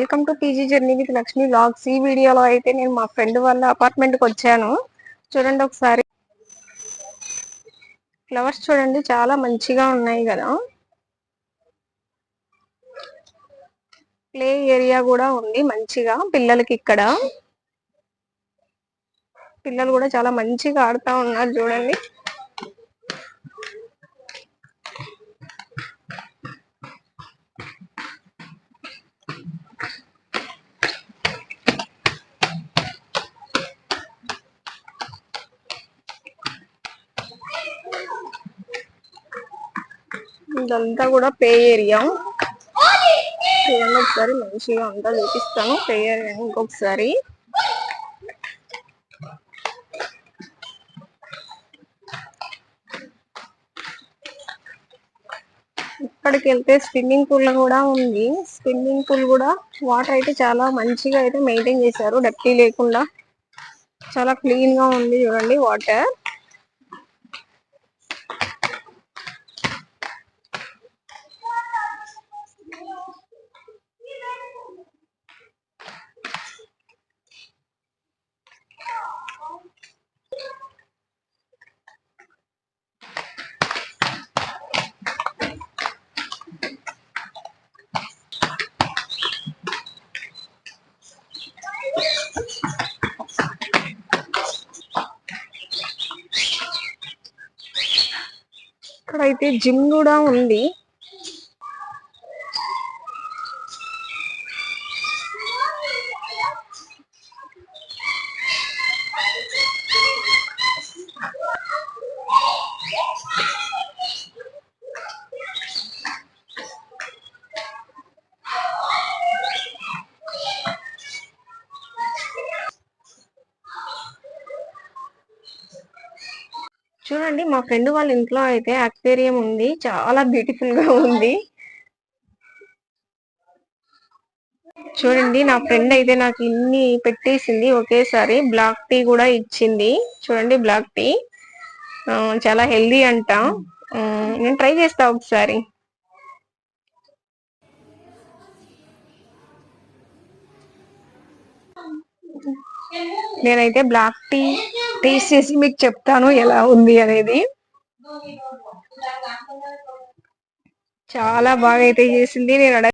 Welcome to PG journey with Lakshmi vlogs. ఈ వీడియోలో అయితే నేను మా ఫ్రెండ్ వాళ్ళ అపార్ట్మెంట్ కి వచ్చాను. చూడండి ఒకసారి ఫ్లవర్స్ చూడండి, చాలా మంచిగా ఉన్నాయి కదా. ప్లే ఏరియా కూడా ఉంది మంచిగా పిల్లలకి. ఇక్కడ పిల్లలు కూడా చాలా మంచిగా ఆడుతా ఉన్నారు చూడండి. ఇదంతా కూడా ప్లే ఏరియా. చూడండి ఒకసారి మంచిగా అంతా చూపిస్తాను ప్లే ఏరియా ఇంకొకసారి. ఇక్కడికి వెళ్తే స్విమ్మింగ్ పూల్ కూడా ఉంది. స్విమ్మింగ్ పూల్ కూడా వాటర్ అయితే చాలా మంచిగా అయితే మెయింటైన్ చేశారు, డర్టీ లేకుండా చాలా క్లీన్ గా ఉంది చూడండి వాటర్. ఇక్కడైతే జిమ్ కూడా ఉంది. చూడండి మా ఫ్రెండ్ వాళ్ళ ఇంట్లో అయితే అక్వేరియం ఉంది, చాలా బ్యూటిఫుల్ గా ఉంది. చూడండి నా ఫ్రెండ్ అయితే నాకు ఇన్ని పెట్టేసింది ఒకేసారి. బ్లాక్ టీ కూడా ఇచ్చింది చూడండి. బ్లాక్ టీ చాలా హెల్దీ అంట. నేను ట్రై చేస్తా ఒకసారి. నేనైతే బ్లాక్ టీ టేస్ట్ చేసి మీకు చెప్తాను ఎలా ఉంది అనేది. చాలా బాగా అయితే చేసింది. నేను